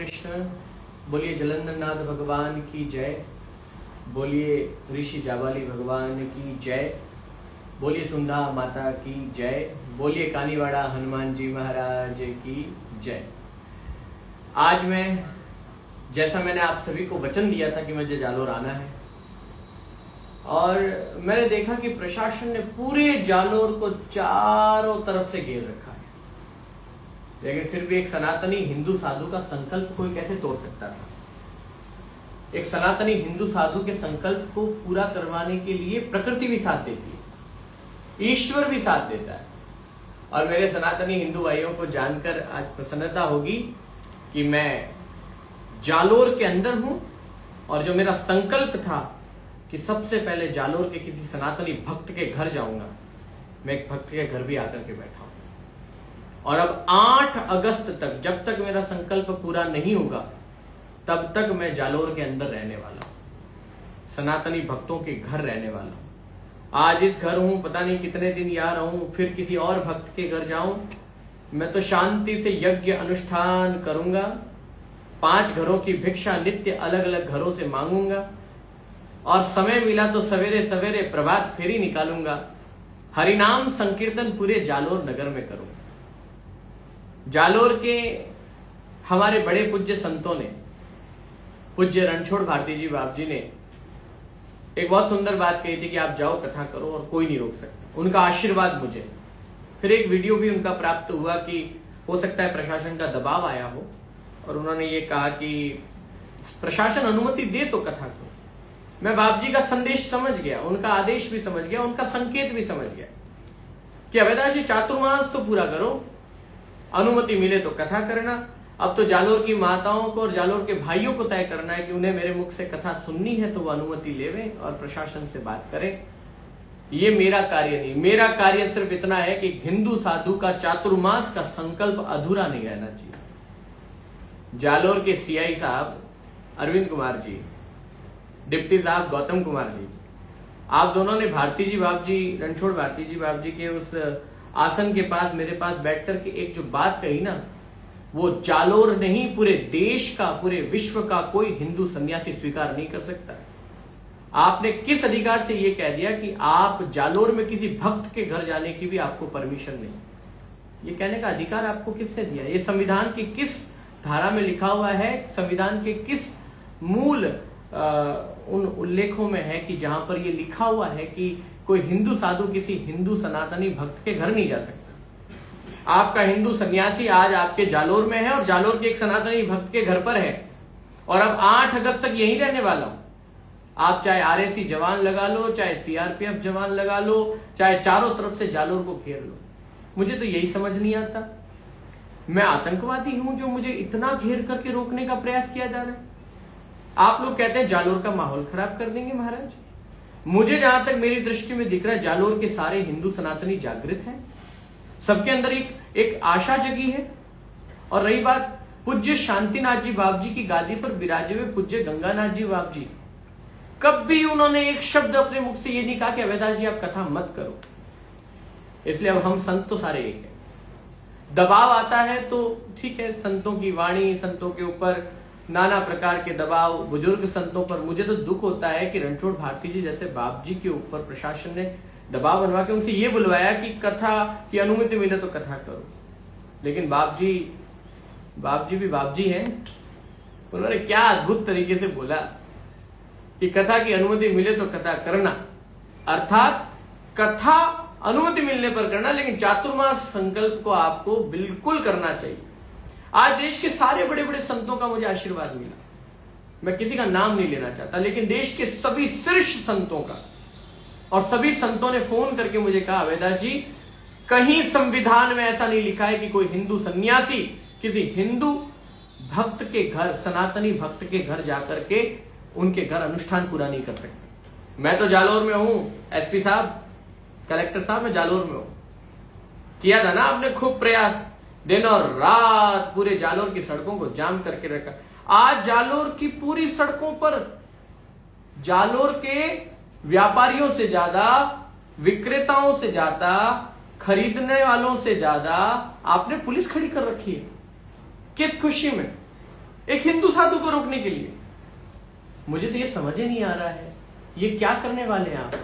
कृष्ण। बोलिए जलंधरनाथ भगवान की जय। बोलिए ऋषि जाबाली भगवान की जय। बोलिए सुंधा माता की जय। बोलिए कानीवाड़ा हनुमान जी महाराज की जय। आज मैं, जैसा मैंने आप सभी को वचन दिया था कि मुझे जालोर आना है, और मैंने देखा कि प्रशासन ने पूरे जालोर को चारों तरफ से घेर रखा है, लेकिन फिर भी एक सनातनी हिंदू साधु का संकल्प कोई कैसे तोड़ सकता था। एक सनातनी हिंदू साधु के संकल्प को पूरा करवाने के लिए प्रकृति भी साथ देती है, ईश्वर भी साथ देता है। और मेरे सनातनी हिंदू भाइयों को जानकर आज प्रसन्नता होगी कि मैं जालोर के अंदर हूं, और जो मेरा संकल्प था कि सबसे पहले जालोर के किसी सनातनी भक्त के घर जाऊंगा, मैं एक भक्त के घर भी आकर के बैठा हूं। और अब 8 अगस्त तक, जब तक मेरा संकल्प पूरा नहीं होगा, तब तक मैं जालोर के अंदर रहने वाला हूं, सनातनी भक्तों के घर रहने वाला हूं। आज इस घर हूं, पता नहीं कितने दिन यहाँ रहूं, फिर किसी और भक्त के घर जाऊं। मैं तो शांति से यज्ञ अनुष्ठान करूंगा, 5 घरों की भिक्षा नित्य अलग अलग घरों से मांगूंगा, और समय मिला तो सवेरे सवेरे प्रभात फेरी निकालूंगा, हरिनाम संकीर्तन पूरे जालोर नगर में करूंगा। जालोर के हमारे बड़े पूज्य संतों ने, पूज्य रणछोड़ भारती जी बाप जी ने एक बहुत सुंदर बात कही थी कि आप जाओ कथा करो और कोई नहीं रोक सकता। उनका आशीर्वाद मुझे, फिर एक वीडियो भी उनका प्राप्त हुआ कि हो सकता है प्रशासन का दबाव आया हो, और उन्होंने ये कहा कि प्रशासन अनुमति दे तो कथा करो। मैं बाप जी का संदेश समझ गया, उनका आदेश भी समझ गया, उनका संकेत भी समझ गया कि अवैधाश चातुर्मास तो पूरा करो, अनुमति मिले तो कथा करना। अब तो जालोर की माताओं को और जालोर के भाइयों को तय करना है कि उन्हें मेरे मुख से कथा सुननी है तो वो अनुमति लेवें और प्रशासन से बात करें। ये मेरा कार्य नहीं, मेरा कार्य सिर्फ इतना है कि हिंदू साधु का चातुर्मास का संकल्प अधूरा नहीं रहना चाहिए। जालोर के सीआई साहब अरविंद कुमार जी, डिप्टी साहब गौतम कुमार जी, आप दोनों ने भारती जी बाप जी, रणछोड़ भारती जी बाप जी के उस आसन के पास मेरे पास बैठकर के एक जो बात कही ना, वो जालोर नहीं पूरे देश का, पूरे विश्व का कोई हिंदू सन्यासी स्वीकार नहीं कर सकता। आपने किस अधिकार से ये कह दिया कि आप जालोर में किसी भक्त के घर जाने की भी आपको परमिशन नहीं? ये कहने का अधिकार आपको किसने दिया? ये संविधान की किस धारा में लिखा हुआ है? संविधान के किस मूल उन उल्लेखों में है कि जहां पर ये लिखा हुआ है कि कोई हिंदू साधु किसी हिंदू सनातनी भक्त के घर नहीं जा सकता? आपका हिंदू सन्यासी आज आपके जालोर में है और जालोर के एक सनातनी भक्त के घर पर है, और अब 8 अगस्त तक यहीं रहने वाला हूं। आप चाहे आरएसी जवान लगा लो, चाहे सीआरपीएफ जवान लगा लो, चाहे चारों तरफ से जालोर को घेर लो, मुझे तो यही समझ नहीं आता। मैं आतंकवादी हूं जो मुझे इतना घेर करके रोकने का प्रयास किया जा रहा है? आप लोग कहते हैं जालोर का माहौल खराब कर देंगे महाराज। मुझे जहां तक मेरी दृष्टि में दिख रहा है, जालोर के सारे हिंदू सनातनी जागृत हैं, सबके अंदर एक आशा जगी है। और रही बात पूज्य शांतिनाथ जी बाप जी की गादी पर विराजे हुए पूज्य गंगानाथ जी बाप जी, कभी उन्होंने एक शब्द अपने मुख से ये नहीं कहा कि अवैधाश जी आप कथा मत करो। इसलिए अब हम संत तो सारे एक हैं। दबाव आता है तो ठीक है, संतों की वाणी, संतों के ऊपर नाना प्रकार के दबाव, बुजुर्ग संतों पर। मुझे तो दुख होता है कि रणछोड़ भारती जी जैसे बाप जी के ऊपर प्रशासन ने दबाव बनवा के उनसे ये बुलवाया कि कथा की अनुमति मिले तो कथा करो। लेकिन बाप जी भी बाप जी हैं। उन्होंने क्या अद्भुत तरीके से बोला कि कथा की अनुमति मिले तो कथा करना, अर्थात कथा अनुमति मिलने पर करना, लेकिन चातुर्मास संकल्प को आपको बिल्कुल करना चाहिए। आज देश के सारे बड़े बड़े संतों का मुझे आशीर्वाद मिला। मैं किसी का नाम नहीं लेना चाहता, लेकिन देश के सभी शीर्ष संतों का, और सभी संतों ने फोन करके मुझे कहा अवैधाश जी, कहीं संविधान में ऐसा नहीं लिखा है कि कोई हिंदू सन्यासी किसी हिंदू भक्त के घर, सनातनी भक्त के घर जाकर के उनके घर अनुष्ठान पूरा नहीं कर सकते। मैं तो जालोर में हूं, एसपी साहब, कलेक्टर साहब, मैं जालोर में हूं। किया था ना आपने खूब प्रयास, दिन और रात पूरे जालोर की सड़कों को जाम करके रखा। आज जालोर की पूरी सड़कों पर जालोर के व्यापारियों से ज्यादा, विक्रेताओं से ज्यादा, खरीदने वालों से ज्यादा आपने पुलिस खड़ी कर रखी है। किस खुशी में? एक हिंदू साधु को रोकने के लिए। मुझे तो ये समझ ही नहीं आ रहा है, ये क्या करने वाले हैं आप,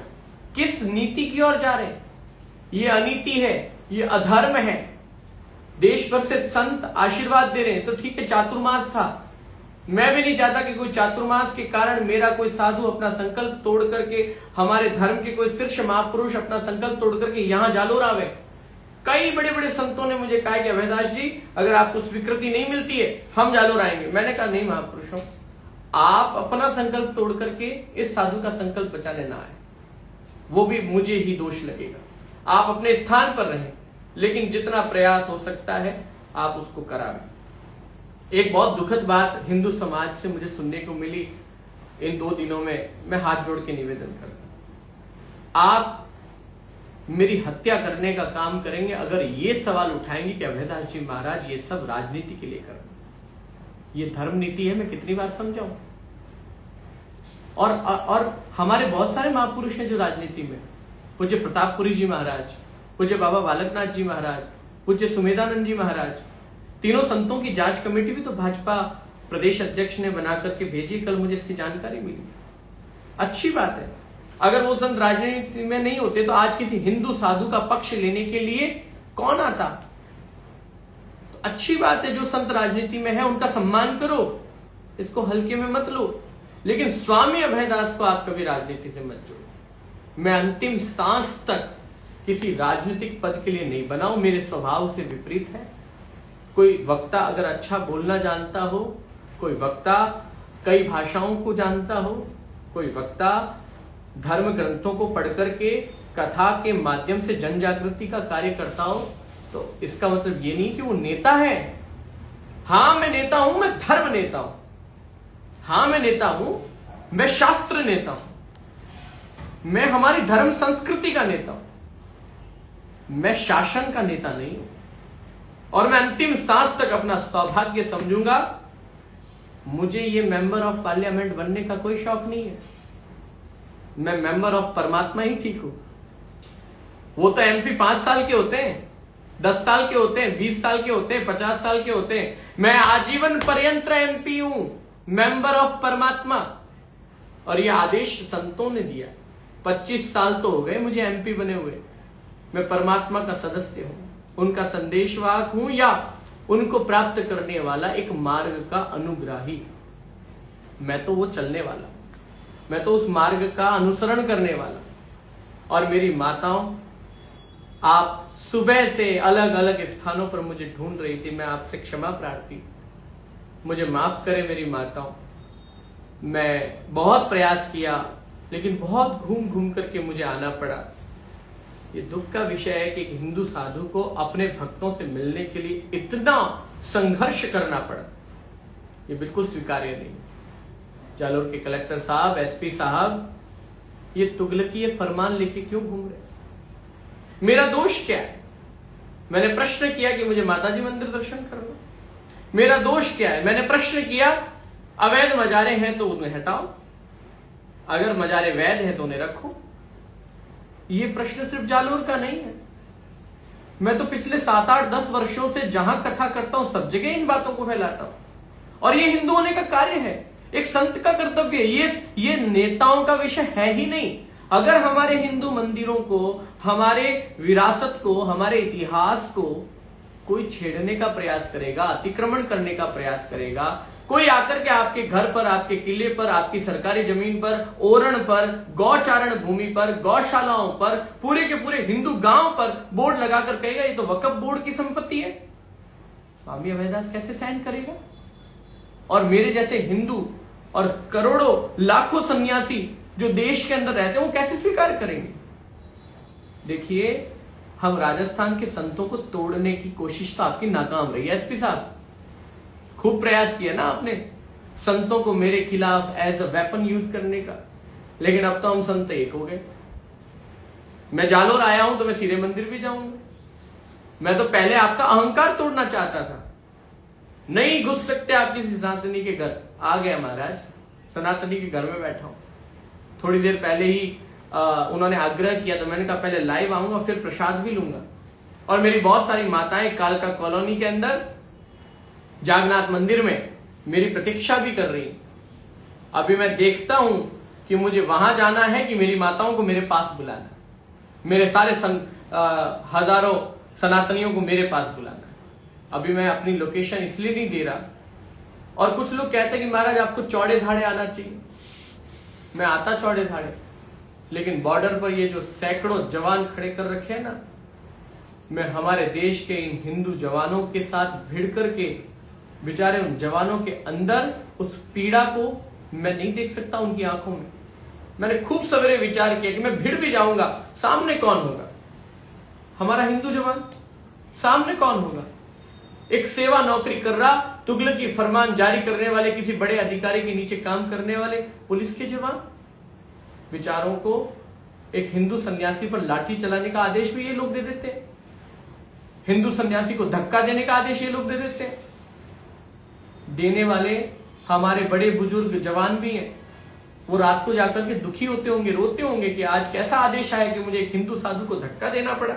किस नीति की ओर जा रहे हैं। ये अनीति है, ये अधर्म है। देश भर से संत आशीर्वाद दे रहे हैं, तो ठीक है, चातुर्मास था। मैं भी नहीं चाहता कि कोई चातुर्मास के कारण मेरा कोई साधु अपना संकल्प तोड़ करके, हमारे धर्म के कोई शीर्ष महापुरुष अपना संकल्प तोड़ करके यहां जालोर आवे। कई बड़े बड़े संतों ने मुझे कहा कि अभयदास जी, अगर आपको स्वीकृति नहीं मिलती है हम जालोर आएंगे। मैंने कहा नहीं महापुरुषों, आप अपना संकल्प तोड़ करके इस साधु का संकल्प बचाने ना आए, वो भी मुझे ही दोष लगेगा। आप अपने स्थान पर रहें, लेकिन जितना प्रयास हो सकता है आप उसको करावें। एक बहुत दुखद बात हिंदू समाज से मुझे सुनने को मिली इन 2 दिनों में, मैं हाथ जोड़ के निवेदन करता हूं, आप मेरी हत्या करने का काम करेंगे अगर ये सवाल उठाएंगे कि अभयदास जी महाराज ये सब राजनीति के लिए कर रहे हैं। ये धर्म नीति है, मैं कितनी बार समझाऊं। और हमारे बहुत सारे महापुरुष हैं जो राजनीति में, पूज्य प्रतापपुरी जी महाराज, पूज्य बाबा बालकनाथ जी महाराज, पूज्य सुमेधानंद जी महाराज, तीनों संतों की जांच कमेटी भी तो भाजपा प्रदेश अध्यक्ष ने बना करके भेजी। कल मुझे इसकी जानकारी मिली, अच्छी बात है। अगर वो संत राजनीति में नहीं होते तो आज किसी हिंदू साधु का पक्ष लेने के लिए कौन आता। तो अच्छी बात है, जो संत राजनीति में है उनका सम्मान करो, इसको हल्के में मत लो, लेकिन स्वामी अभयदास को आप कभी राजनीति से मत जोड़ो। मैं अंतिम सांस तक किसी राजनीतिक पद के लिए नहीं बना हूं, मेरे स्वभाव से विपरीत है। कोई वक्ता अगर अच्छा बोलना जानता हो, कोई वक्ता कई भाषाओं को जानता हो, कोई वक्ता धर्म ग्रंथों को पढ़ करके कथा के माध्यम से जन जागृति का कार्य करता हो, तो इसका मतलब ये नहीं कि वो नेता है। हां मैं नेता हूं, मैं धर्म नेता हूं। हां मैं नेता हूं, मैं शास्त्र नेता हूं, मैं हमारी धर्म संस्कृति का नेता हूं, मैं शासन का नेता नहीं हूं। और मैं अंतिम सांस तक अपना सौभाग्य समझूंगा। मुझे ये मेंबर ऑफ पार्लियामेंट बनने का कोई शौक नहीं है, मैं मेंबर ऑफ परमात्मा ही ठीक हूं। वो तो एमपी 5 साल के होते हैं, 10 साल के होते हैं, 20 साल के होते हैं, 50 साल के होते हैं। मैं आजीवन पर्यंत एमपी हूं, मेंबर ऑफ परमात्मा। और ये आदेश संतों ने दिया। 25 साल तो हो गए मुझे एमपी बने हुए। मैं परमात्मा का सदस्य हूं, उनका संदेशवाहक हूं, या उनको प्राप्त करने वाला एक मार्ग का अनुग्राही। मैं तो वो चलने वाला, मैं तो उस मार्ग का अनुसरण करने वाला। और मेरी माताओं, आप सुबह से अलग अलग स्थानों पर मुझे ढूंढ रही थी, मैं आपसे क्षमा प्रार्थी, मुझे माफ करें मेरी माताओं। मैं बहुत प्रयास किया, लेकिन बहुत घूम घूम करके मुझे आना पड़ा। ये दुख का विषय है कि एक हिंदू साधु को अपने भक्तों से मिलने के लिए इतना संघर्ष करना पड़ा, ये बिल्कुल स्वीकार्य नहीं। जालोर के कलेक्टर साहब, एसपी साहब, ये तुगलकीय फरमान लेके क्यों घूम रहे? मेरा दोष क्या है? मैंने प्रश्न किया कि मुझे माताजी मंदिर दर्शन करना। मेरा दोष क्या है? मैंने प्रश्न किया अवैध मजारे हैं तो उन्हें हटाओ, अगर मजारे वैध हैं तो उन्हें रखो। ये प्रश्न सिर्फ जालोर का नहीं है। मैं तो पिछले 7, 8, 10 वर्षों से जहां कथा करता हूं सब जगह इन बातों को फैलाता हूं। और ये हिंदू होने का कार्य है, एक संत का कर्तव्य है। ये नेताओं का विषय है ही नहीं। अगर हमारे हिंदू मंदिरों को, हमारे विरासत को, हमारे इतिहास को कोई छेड़ने का प्रयास करेगा, अतिक्रमण करने का प्रयास करेगा, कोई आकर के आपके घर पर, आपके किले पर, आपकी सरकारी जमीन पर, ओरण पर, गौचारण भूमि पर, गौशालाओं पर, पूरे के पूरे हिंदू गांव पर बोर्ड लगाकर कहेगा ये तो वक्फ बोर्ड की संपत्ति है, स्वामी अभयदास कैसे सहन करेगा? और मेरे जैसे हिंदू और करोड़ों लाखों सन्यासी जो देश के अंदर रहते हैं वो कैसे स्वीकार करेंगे? देखिए, हम राजस्थान के संतों को तोड़ने की कोशिश तो आपकी नाकाम रही है एसपी साहब। खूब प्रयास किया ना आपने संतों को मेरे खिलाफ एज अ वेपन यूज करने का, लेकिन अब तो हम संत एक हो गए। मैं जालोर आया हूं तो मैं सीरे मंदिर भी जाऊंगा। मैं तो पहले आपका अहंकार तोड़ना चाहता था, नहीं घुस सकते आप किसी सनातनी के घर। आ गया महाराज, सनातनी के घर में बैठा हूं। थोड़ी देर पहले ही उन्होंने आग्रह किया तो मैंने कहा पहले लाइव आऊंगा फिर प्रसाद भी लूंगा। और मेरी बहुत सारी माताएं कालका कॉलोनी के अंदर जागन्नाथ मंदिर में मेरी प्रतीक्षा भी कर रही हैं। अभी मैं देखता हूं कि मुझे वहां जाना है कि मेरी माताओं को मेरे पास बुलाना है, मेरे सारे हजारों सनातनियों को मेरे पास बुलाना है। अभी मैं अपनी लोकेशन इसलिए नहीं दे रहा। और कुछ लोग कहते हैं कि महाराज आपको चौड़े धाड़े आना चाहिए। मैं आता चौड़े धाड़े, लेकिन बॉर्डर पर ये जो सैकड़ों जवान खड़े कर रखे हैं ना, मैं हमारे देश के इन हिंदू जवानों के साथ भिड़ करके बेचारे उन जवानों के अंदर उस पीड़ा को मैं नहीं देख सकता उनकी आंखों में। मैंने खूब सवेरे विचार किया कि मैं भिड़ भी जाऊंगा, सामने कौन होगा? हमारा हिंदू जवान। सामने कौन होगा? एक सेवा नौकरी कर रहा, तुगलक की फरमान जारी करने वाले, किसी बड़े अधिकारी के नीचे काम करने वाले पुलिस के जवान। बेचारों को एक हिंदू सन्यासी पर लाठी चलाने का आदेश भी ये लोग दे देते हैं। हिंदू सन्यासी को धक्का देने का आदेश ये लोग दे देते हैं। देने वाले हमारे बड़े बुजुर्ग जवान भी हैं। वो रात को जाकर के दुखी होते होंगे, रोते होंगे कि आज कैसा आदेश आया कि मुझे एक हिंदू साधु को धक्का देना पड़ा,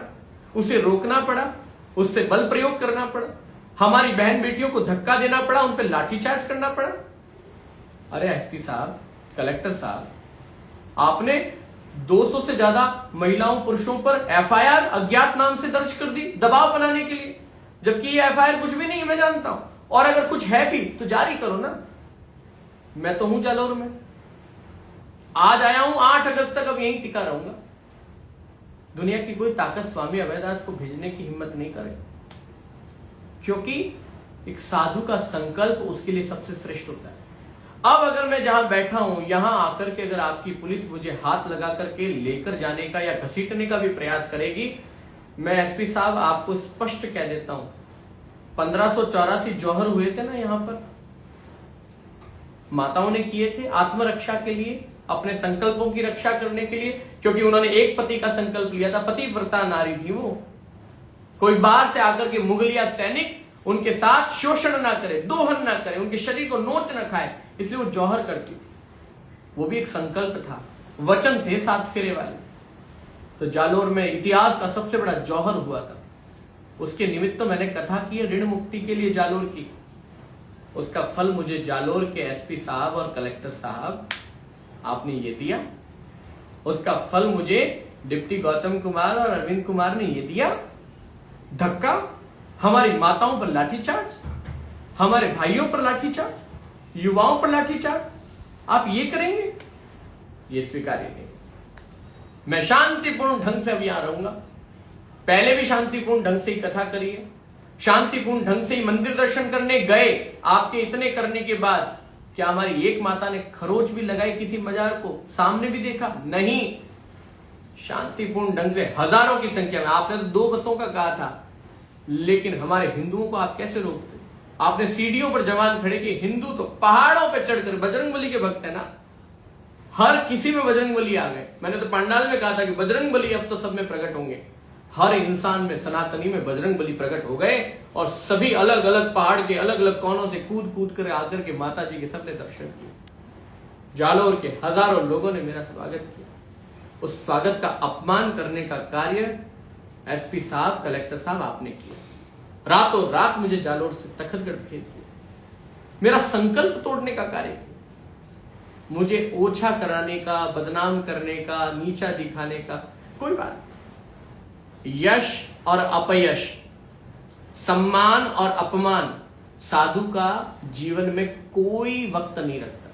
उसे रोकना पड़ा, उससे बल प्रयोग करना पड़ा, हमारी बहन बेटियों को धक्का देना पड़ा, उन पर लाठीचार्ज करना पड़ा। अरे एसपी साहब, कलेक्टर साहब, आपने 200 से ज्यादा महिलाओं पुरुषों पर एफआईआर अज्ञात नाम से दर्ज कर दी दबाव बनाने के लिए, जबकि ये एफआईआर कुछ भी नहीं है, मैं जानता हूं। और अगर कुछ है भी तो जारी करो ना। मैं तो हूं जालौर में, आज आया हूं, 8 अगस्त तक अब यहीं टिका रहूंगा। दुनिया की कोई ताकत स्वामी अभयदास को भेजने की हिम्मत नहीं करे, क्योंकि एक साधु का संकल्प उसके लिए सबसे श्रेष्ठ होता है। अब अगर मैं जहां बैठा हूं, यहां आकर के अगर आपकी पुलिस मुझे हाथ लगा करके लेकर जाने का या घसीटने का भी प्रयास करेगी, मैं एसपी साहब आपको स्पष्ट कह देता हूं, 1584 जौहर हुए थे ना यहां पर, माताओं ने किए थे आत्मरक्षा के लिए, अपने संकल्पों की रक्षा करने के लिए, क्योंकि उन्होंने एक पति का संकल्प लिया था। पतिव्रता नारी थी वो। कोई बाहर से आकर के मुगलिया सैनिक उनके साथ शोषण ना करे, दोहन ना करे, उनके शरीर को नोच ना खाए, इसलिए वो जौहर करती थी। वो भी एक संकल्प था, वचन थे 7 फेरे वाले। तो जालोर में इतिहास का सबसे बड़ा जौहर हुआ था। उसके निमित्त तो मैंने कथा की है ऋण मुक्ति के लिए जालोर की। उसका फल मुझे जालोर के एसपी साहब और कलेक्टर साहब आपने ये दिया। उसका फल मुझे डिप्टी गौतम कुमार और अरविंद कुमार ने ये दिया। धक्का, हमारी माताओं पर लाठीचार्ज, हमारे भाइयों पर लाठीचार्ज, युवाओं पर लाठीचार्ज। आप ये करेंगे? ये स्वीकार्य नहीं। मैं शांतिपूर्ण ढंग से अब यहां रहूंगा। पहले भी शांतिपूर्ण ढंग से ही कथा करी है, शांतिपूर्ण ढंग से ही मंदिर दर्शन करने गए। आपके इतने करने के बाद क्या हमारी एक माता ने खरोच भी लगाई किसी मजार को? सामने भी देखा? नहीं। शांतिपूर्ण ढंग से हजारों की संख्या में, आपने तो 2 बसों का कहा था, लेकिन हमारे हिंदुओं को आप कैसे रोकते? आपने सीढ़ियों पर जवान खड़े किए। हिंदू तो पहाड़ों पर चढ़कर, बजरंगबली के भक्त है ना, हर किसी में बजरंगबली आ गए। मैंने तो पंडाल में कहा था कि बजरंगबली अब तो सब में प्रकट होंगे। हर इंसान में, सनातनी में बजरंगबली प्रकट हो गए और सभी अलग अलग पहाड़ के अलग अलग कोनों से कूद कूद कर आकर के माता जी के सबने दर्शन किए। जालोर के हजारों लोगों ने मेरा स्वागत किया। उस स्वागत का अपमान करने का कार्य एसपी साहब, कलेक्टर साहब आपने किया। रातों रात मुझे जालोर से तखतगढ़ भेज दिया, मेरा संकल्प तोड़ने का कार्य किया, मुझे ओछा कराने का, बदनाम करने का, नीचा दिखाने का कोई बात नहीं। यश और अपयश, सम्मान और अपमान साधु का जीवन में कोई वक्त नहीं रखता।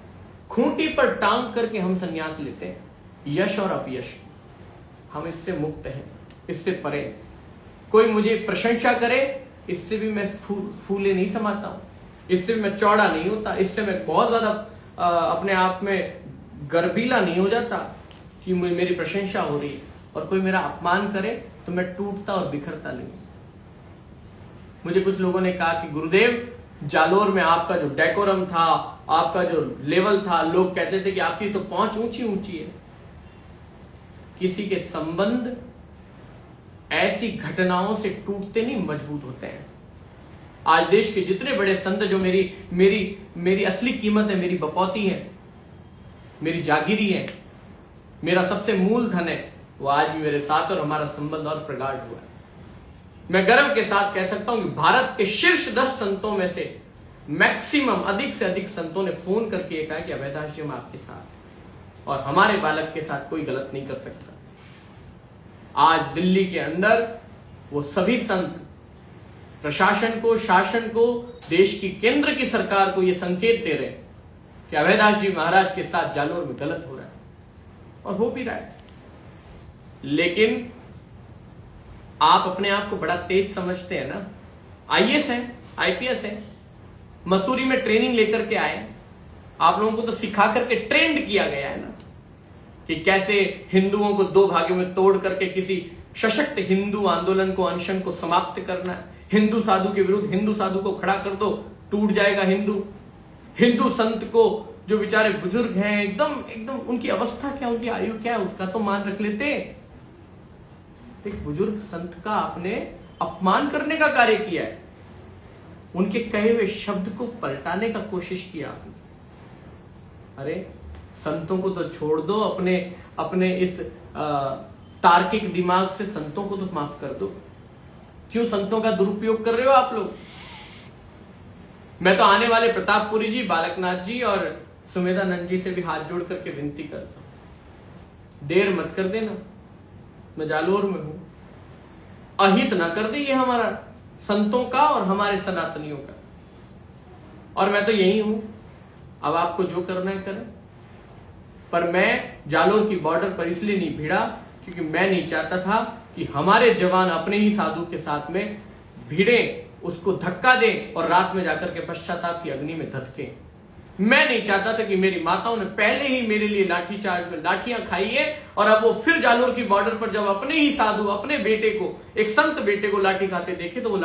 खूंटी पर टांग करके हम संन्यास लेते हैं, यश और अपयश हम इससे मुक्त हैं, इससे परे। कोई मुझे प्रशंसा करे, इससे भी मैं फूले नहीं समाता हूं, इससे भी मैं चौड़ा नहीं होता, इससे मैं बहुत ज्यादा अपने आप में गर्वीला नहीं हो जाता कि मेरी प्रशंसा हो रही है। और कोई मेरा अपमान करे तो मैं टूटता और बिखरता नहीं। मुझे कुछ लोगों ने कहा कि गुरुदेव, जालोर में आपका जो डेकोरम था, आपका जो लेवल था, लोग कहते थे कि आपकी तो पहुंच ऊंची ऊंची है। किसी के संबंध ऐसी घटनाओं से टूटते नहीं, मजबूत होते हैं। आज देश के जितने बड़े संत, जो मेरी असली कीमत है, मेरी बपौती है, मेरी जागीरी है, मेरा सबसे मूल धन है, वो आज भी मेरे साथ और हमारा संबंध और प्रगाढ़ हुआ है। मैं गर्व के साथ कह सकता हूं कि भारत के शीर्ष 10 संतों में से मैक्सिमम अधिक से अधिक संतों ने फोन करके कहा कि अभयदास जी हम आपके साथ और हमारे बालक के साथ कोई गलत नहीं कर सकता। आज दिल्ली के अंदर वो सभी संत प्रशासन को, शासन को, देश की केंद्र की सरकार को ये संकेत दे रहे हैं कि अभयदास जी महाराज के साथ जालोर में गलत हो रहा है और हो भी रहा है। लेकिन आप अपने आप को बड़ा तेज समझते हैं ना, आईएएस है, आईपीएस है, मसूरी में ट्रेनिंग लेकर के आए, आप लोगों को तो सिखा करके ट्रेंड किया गया है ना कि कैसे हिंदुओं को दो भागों में तोड़ करके किसी सशक्त हिंदू आंदोलन को, अनशन को समाप्त करना है। हिंदू साधु के विरुद्ध हिंदू साधु को खड़ा कर दो, टूट जाएगा हिंदू। हिंदू संत को, जो बेचारे बुजुर्ग हैं, एकदम एकदम उनकी अवस्था क्या, उनकी आयु क्या है, उसका तो मान रख लेते। एक बुजुर्ग संत का आपने अपमान करने का कार्य किया है, उनके कहे हुए शब्द को पलटाने का कोशिश किया आपने। अरे संतों को तो छोड़ दो, अपने इस तार्किक दिमाग से संतों को तो माफ कर दो। क्यों संतों का दुरुपयोग कर रहे हो आप लोग? मैं तो आने वाले प्रतापपुरी जी, बालकनाथ जी और सुमेधानंद जी से भी हाथ जोड़ करके विनती करता हूं, देर मत कर देना, मैं जालोर में हूं, अहित ना कर दे ये हमारा संतों का और हमारे सनातनियों का। और मैं तो यही हूं, अब आपको जो करना है करें, पर मैं जालोर की बॉर्डर पर इसलिए नहीं भिड़ा क्योंकि मैं नहीं चाहता था कि हमारे जवान अपने ही साधु के साथ में भिड़े, उसको धक्का दें और रात में जाकर के पश्चाताप की अग्नि में धधके। मैं नहीं चाहता था कि मेरी माताओं ने पहले ही मेरे लिए लाठीचार्ज में लाठियां खाई है और अब वो फिर जालोर की बॉर्डर पर जब अपने ही साधु, अपने बेटे को, एक संत बेटे को लाठी खाते देखे तो वो